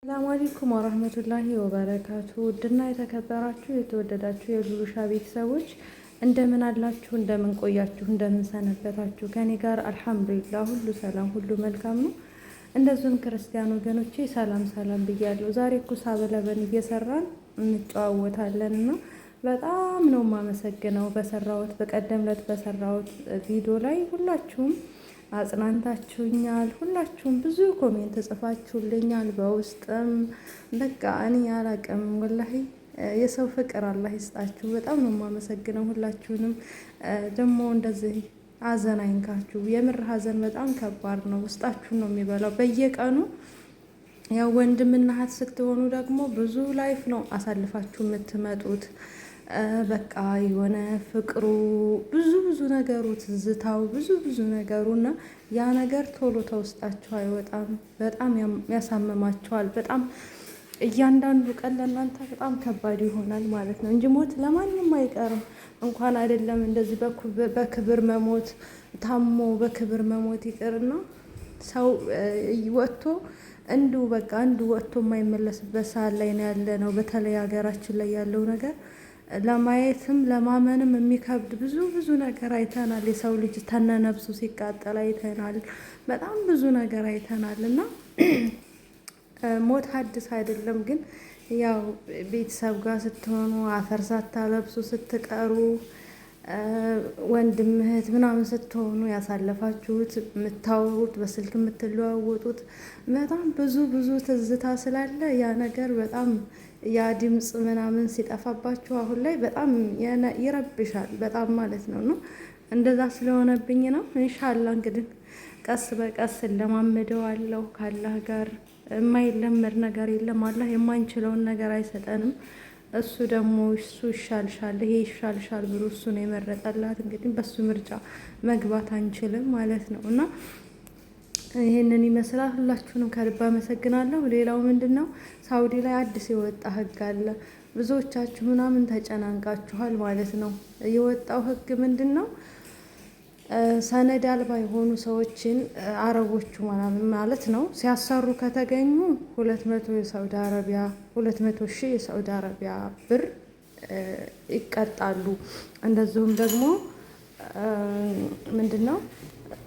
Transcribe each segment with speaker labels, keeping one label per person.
Speaker 1: ሰላም አለይኩም ወራህመቱላሂ ወበረካቱ። ውድና የተከበራችሁ የተወደዳችሁ የሉሉሻ ቤተሰቦች እንደምን አላችሁ? እንደምን ቆያችሁ? እንደምን ሰነበታችሁ? ከኔ ጋር አልሐምዱሊላህ ሁሉ ሰላም፣ ሁሉ መልካም ነው። እንደዚሁም ክርስቲያን ወገኖቼ ሰላም ሰላም ብያለሁ። ዛሬ ኩሳ በለበን እየሰራን እንጨዋወታለን እና በጣም ነው የማመሰግነው በቀደም ዕለት በሰራሁት ቪዲዮ ላይ ሁላችሁም አጽናንታችሁኛል። ሁላችሁም ብዙ ኮሜንት ጽፋችሁልኛል በውስጥም በቃ እኔ አላቅም ወላሂ የሰው ፍቅር አላህ ይስጣችሁ። በጣም ነው የማመሰግነው ሁላችሁንም። ደግሞ እንደዚህ ሀዘን አይንካችሁ። የምር ሀዘን በጣም ከባድ ነው፣ ውስጣችሁን ነው የሚበላው በየቀኑ። ያው ወንድምና እህት ስትሆኑ ደግሞ ብዙ ላይፍ ነው አሳልፋችሁ የምትመጡት። በቃ የሆነ ፍቅሩ ብዙ ነገሩ ትዝታው ብዙ ነገሩ እና ያ ነገር ቶሎ ተውስጣችሁ አይወጣም። በጣም ያሳምማችኋል። በጣም እያንዳንዱ ቀን ለእናንተ በጣም ከባድ ይሆናል ማለት ነው እንጂ ሞት ለማንም አይቀርም። እንኳን አይደለም እንደዚህ በክብር መሞት ታሞ በክብር መሞት ይቅርና ሰው ወጥቶ በቃ ወጥቶ የማይመለስበት ሰዓት ላይ ነው ያለ ነው። በተለይ ሀገራችን ላይ ያለው ነገር ለማየትም ለማመንም የሚከብድ ብዙ ነገር አይተናል። የሰው ልጅ ተነነብሱ ሲቃጠል አይተናል። በጣም ብዙ ነገር አይተናል እና ሞት ሀዲስ አይደለም። ግን ያው ቤተሰብ ጋር ስትሆኑ አፈር ሳታለብሱ ስትቀሩ ወንድም እህት ምናምን ስትሆኑ ያሳለፋችሁት የምታወሩት በስልክ የምትለዋወጡት በጣም ብዙ ትዝታ ስላለ ያ ነገር በጣም ያ ድምፅ ምናምን ሲጠፋባችሁ አሁን ላይ በጣም ይረብሻል በጣም ማለት ነው። እና እንደዛ ስለሆነብኝ ነው። ኢንሻአላህ እንግዲህ ቀስ በቀስ ለማመደዋለሁ ካላህ ጋር። የማይለመድ ነገር የለም። አላህ የማንችለውን ነገር አይሰጠንም። እሱ ደግሞ እሱ ይሻልሻል ይሄ ይሻልሻል ብሎ እሱ ነው የመረጠላት። እንግዲህ በሱ ምርጫ መግባት አንችልም ማለት ነው እና ይሄንን ይመስላል። ሁላችሁንም ከልብ አመሰግናለሁ። ሌላው ምንድነው ሳውዲ ላይ አዲስ የወጣ ህግ አለ። ብዙዎቻችሁ ምናምን ተጨናንቃችኋል ማለት ነው። የወጣው ህግ ምንድነው? ሰነድ አልባ የሆኑ ሰዎችን አረቦቹ ምናምን ማለት ነው ሲያሰሩ ከተገኙ 200 ሺህ የሳውዲ አረቢያ ብር ይቀጣሉ። እንደዚሁም ደግሞ ምንድነው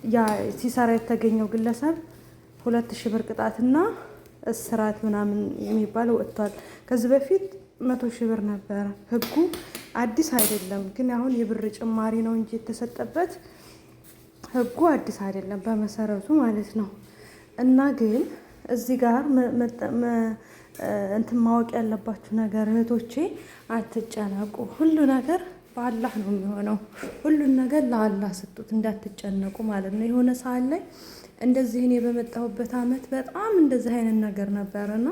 Speaker 1: ያ ሲሰራ የተገኘው ግለሰብ 2000 ብር ቅጣትና እስራት ምናምን የሚባል ወጥቷል። ከዚህ በፊት 100 ሺህ ብር ነበረ ህጉ። አዲስ አይደለም ግን አሁን የብር ጭማሪ ነው እንጂ የተሰጠበት ህጉ አዲስ አይደለም በመሰረቱ ማለት ነው። እና ግን እዚህ ጋር እንትን ማወቅ ያለባችሁ ነገር እህቶቼ፣ አትጨነቁ። ሁሉ ነገር በአላህ ነው የሚሆነው። ሁሉን ነገር ለአላህ ስጡት፣ እንዳትጨነቁ ማለት ነው። የሆነ ሰዓት ላይ እንደዚህ እኔ በመጣሁበት አመት በጣም እንደዚህ አይነት ነገር ነበረና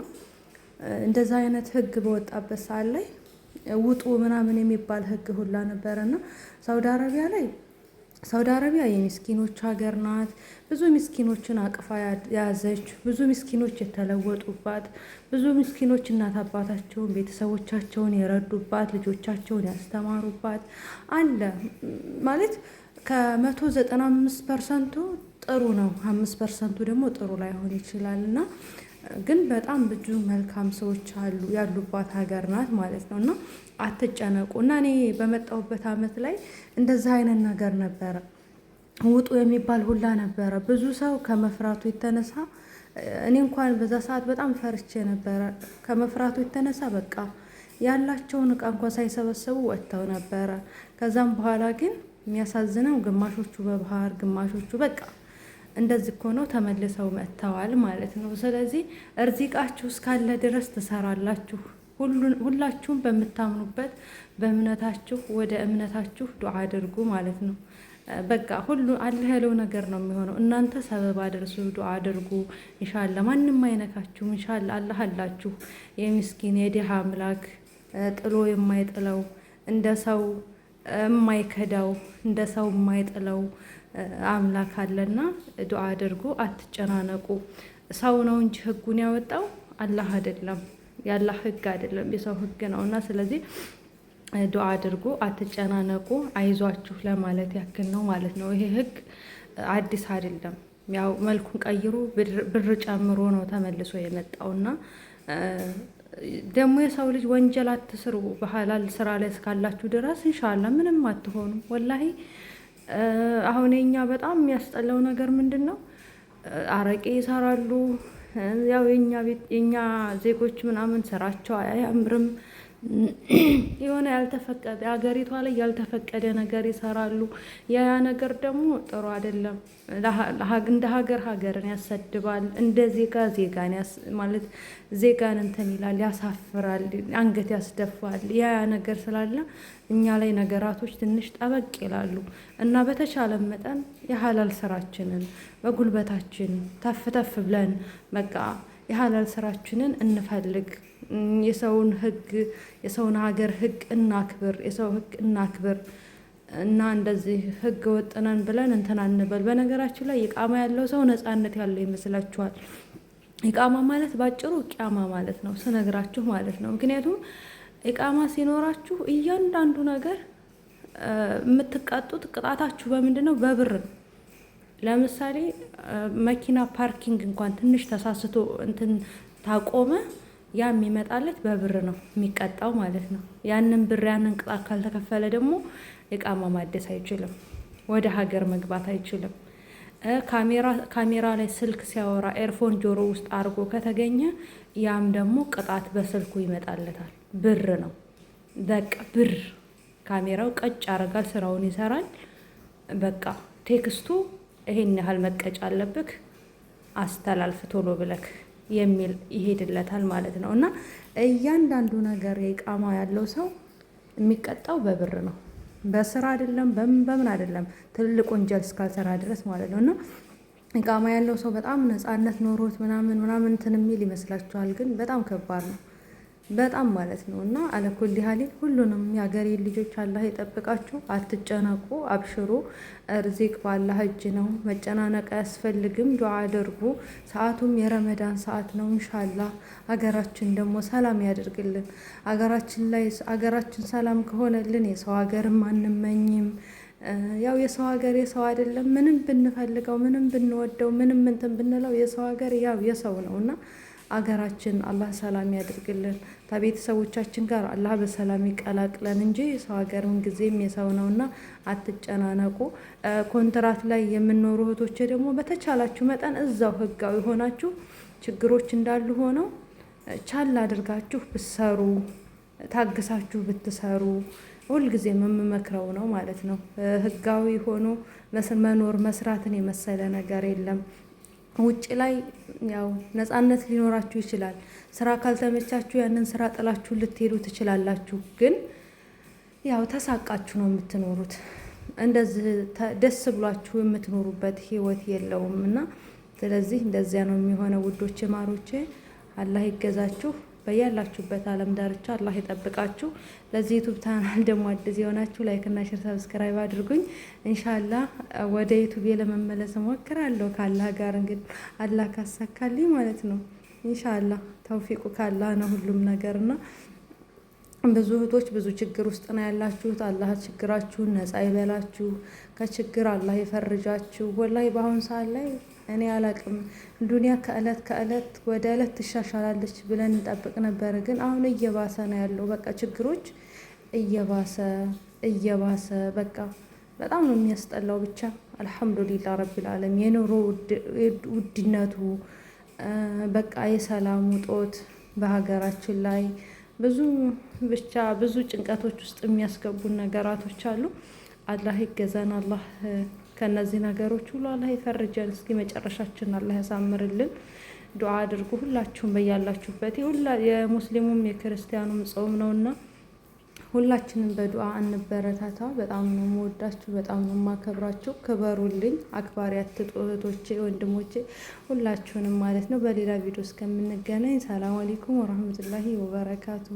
Speaker 1: እንደዚህ አይነት ህግ በወጣበት ሰዓት ላይ ውጡ ምናምን የሚባል ህግ ሁላ ነበረና ሳውዲ አረቢያ የምስኪኖች ሀገር ናት። ብዙ ምስኪኖችን አቅፋ ያዘች፣ ብዙ ምስኪኖች የተለወጡባት፣ ብዙ ምስኪኖች እናት አባታቸውን ቤተሰቦቻቸውን የረዱባት፣ ልጆቻቸውን ያስተማሩባት አለ ማለት ከ195% ጥሩ ነው። 5% ደግሞ ጥሩ ላይሆን ይችላል እና ግን በጣም ብዙ መልካም ሰዎች ያሉባት ሀገር ናት ማለት ነው። እና አትጨነቁ። እና እኔ በመጣሁበት አመት ላይ እንደዛ አይነት ነገር ነበረ። ውጡ የሚባል ሁላ ነበረ። ብዙ ሰው ከመፍራቱ የተነሳ እኔ እንኳን በዛ ሰዓት በጣም ፈርቼ ነበረ። ከመፍራቱ የተነሳ በቃ ያላቸውን እቃ እንኳን ሳይሰበሰቡ ወጥተው ነበረ። ከዛም በኋላ ግን የሚያሳዝነው ግማሾቹ በባህር ግማሾቹ በቃ እንደዚህ እኮ ነው ተመልሰው መጥተዋል ማለት ነው። ስለዚህ እርዚቃችሁ እስካለ ድረስ ትሰራላችሁ። ሁላችሁም በምታምኑበት በእምነታችሁ ወደ እምነታችሁ ዱዓ አድርጉ ማለት ነው። በቃ ሁሉ አላህ ያለው ነገር ነው የሚሆነው። እናንተ ሰበብ አድርሱ፣ ዱዓ አድርጉ። ኢንሻአላህ ማንም አይነካችሁም። ኢንሻአላህ አላህ አላችሁ። የምስኪን የድሃ አምላክ ጥሎ የማይጥለው እንደ ሰው የማይከዳው እንደ ሰው የማይጥለው አምላክ አለና ዱዓ አድርጉ። አትጨናነቁ። ሰው ነው እንጂ ህጉን ያወጣው አላህ አይደለም። ያላህ ህግ አይደለም፣ የሰው ህግ ነውና ስለዚህ ዱዓ አድርጉ። አትጨናነቁ። አይዟችሁ ለማለት ያክል ነው ማለት ነው። ይሄ ህግ አዲስ አይደለም። ያው መልኩን ቀይሮ ብር ጨምሮ ነው ተመልሶ የመጣውና ደግሞ የሰው ልጅ ወንጀል አትስሩ በሐላል ስራ ላይ እስካላችሁ ድረስ ኢንሻአላህ ምንም አትሆኑም። ወላሂ አሁን የኛ በጣም የሚያስጠላው ነገር ምንድን ነው? አረቄ ይሰራሉ። ያው የኛ ዜጎች ምናምን ስራቸው አያምርም። የሆነ ያልተፈቀደ ሀገሪቷ ላይ ያልተፈቀደ ነገር ይሰራሉ። ያ ነገር ደግሞ ጥሩ አይደለም። እንደ ሀገርን ያሰድባል። እንደ ዜጋን ማለት ዜጋን እንትን ይላል፣ ያሳፍራል፣ አንገት ያስደፋል። ያ ነገር ስላለ እኛ ላይ ነገራቶች ትንሽ ጠበቅ ይላሉ እና በተቻለ መጠን የሐላል ስራችንን በጉልበታችን ተፍ ተፍ ብለን በቃ የሐላል ስራችንን እንፈልግ። የሰውን ህግ የሰውን ሀገር ህግ እናክብር፣ የሰው ህግ እናክብር እና እንደዚህ ህግ ወጥነን ብለን እንትን አንበል። በነገራችን ላይ ኢቃማ ያለው ሰው ነፃነት ያለው ይመስላችኋል? ኢቃማ ማለት ባጭሩ ቂያማ ማለት ነው ስነግራችሁ ማለት ነው። ምክንያቱም ኢቃማ ሲኖራችሁ እያንዳንዱ ነገር የምትቀጡት ቅጣታችሁ በምንድን ነው? በብር ነው። ለምሳሌ መኪና ፓርኪንግ እንኳን ትንሽ ተሳስቶ እንትን ታቆመ ያ የሚመጣለት በብር ነው የሚቀጣው ማለት ነው። ያንን ብር ያንን ቅጣት ካልተከፈለ ደግሞ ኢቃማ ማደስ አይችልም፣ ወደ ሀገር መግባት አይችልም። ካሜራ ላይ ስልክ ሲያወራ ኤርፎን ጆሮ ውስጥ አድርጎ ከተገኘ ያም ደግሞ ቅጣት በስልኩ ይመጣለታል። ብር ነው በቃ ብር። ካሜራው ቀጭ ያደርጋል፣ ስራውን ይሰራል። በቃ ቴክስቱ ይሄን ያህል መቀጫ አለብክ አስተላልፍ ቶሎ ብለክ የሚል ይሄድለታል ማለት ነው። እና እያንዳንዱ ነገር የኢቃማ ያለው ሰው የሚቀጣው በብር ነው፣ በስራ አይደለም፣ በምን አይደለም፣ ትልቅ ወንጀል እስካልሰራ ድረስ ማለት ነው። እና ኢቃማ ያለው ሰው በጣም ነፃነት ኖሮት ምናምን እንትን የሚል ይመስላችኋል? ግን በጣም ከባድ ነው፣ በጣም ማለት ነው። እና አለኩል ሀሊል ሁሉንም የሀገሬ ልጆች አላህ ይጠብቃችሁ። አትጨነቁ፣ አብሽሩ። ርዚቅ በአላህ እጅ ነው። መጨናነቅ አያስፈልግም። ዱዓ አድርጉ። ሰዓቱም የረመዳን ሰዓት ነው። ኢንሻአላህ ሀገራችን ደግሞ ሰላም ያደርግልን። ሀገራችን ሰላም ከሆነልን የሰው ሀገርም አንመኝም። ያው የሰው ሀገር የሰው አይደለም። ምንም ብንፈልገው፣ ምንም ብንወደው፣ ምንም እንትን ብንለው የሰው ሀገር ያው የሰው ነው እና አገራችን አላህ ሰላም ያድርግልን። ከቤተሰቦቻችን ጋር አላህ በሰላም ይቀላቅለን እንጂ የሰው ሀገር ጊዜም የሰው ነውና አትጨናነቁ። ኮንትራት ላይ የምንኖሩ እህቶቼ ደግሞ በተቻላችሁ መጠን እዛው ህጋዊ ሆናችሁ ችግሮች እንዳሉ ሆነው ቻል አድርጋችሁ ብትሰሩ፣ ታግሳችሁ ብትሰሩ ሁልጊዜ የምመክረው ነው ማለት ነው። ህጋዊ ሆኖ መኖር መስራትን የመሰለ ነገር የለም። ውጭ ላይ ያው ነፃነት ሊኖራችሁ ይችላል። ስራ ካልተመቻችሁ ያንን ስራ ጥላችሁ ልትሄዱ ትችላላችሁ። ግን ያው ተሳቃችሁ ነው የምትኖሩት። እንደዚህ ደስ ብሏችሁ የምትኖሩበት ህይወት የለውም እና ስለዚህ እንደዚያ ነው የሚሆነው። ውዶቼ ማሮቼ አላህ ይገዛችሁ። በያላችሁበት ዓለም ዳርቻ አላህ ይጠብቃችሁ። ለዚህ ዩቲዩብ ቻናል ደግሞ አዲስ የሆናችሁ ላይክ እና ሼር ሰብስክራይብ አድርጉኝ። ኢንሻአላህ ወደ ዩቲዩብ ለመመለስ እሞክራለሁ ካላህ ጋር እንግዲህ አላህ ካሳካልኝ ማለት ነው። ኢንሻአላህ ተውፊቁ ካላህ ነው ሁሉም ነገርና ብዙ እህቶች ብዙ ችግር ውስጥ ነው ያላችሁት። አላህ ችግራችሁን ነፃ ይበላችሁ፣ ከችግር አላህ ይፈርጃችሁ። ወላሂ በአሁን ሰዓት ላይ እኔ አላቅም ዱንያ ከእለት ወደ እለት ትሻሻላለች ብለን እንጠብቅ ነበር። ግን አሁን እየባሰ ነው ያለው። በቃ ችግሮች እየባሰ በቃ በጣም ነው የሚያስጠላው። ብቻ አልሐምዱሊላህ ረቢል ዓለሚን የኑሮ ውድነቱ በቃ የሰላሙ ጦት በሀገራችን ላይ ብዙ ጭንቀቶች ውስጥ የሚያስገቡን ነገራቶች አሉ። አላህ ይገዛን። አላህ ከነዚህ ነገሮች ሁሉ አላህ ይፈርጀን። እስኪ መጨረሻችን አላህ ያሳምርልን። ዱዓ አድርጉ ሁላችሁም በያላችሁበት። የሙስሊሙም የክርስቲያኑም ጾም ነውና ሁላችንም በዱዓ እንበረታታ። በጣም ነው የምወዳችሁ፣ በጣም ነው የማከብራችሁ። ክበሩልኝ። አክባሪ አትጡ እህቶቼ፣ ወንድሞቼ ሁላችሁንም ማለት ነው። በሌላ ቪዲዮ እስከምንገናኝ ሰላም አለይኩም ወራህመቱላሂ ወበረካቱ።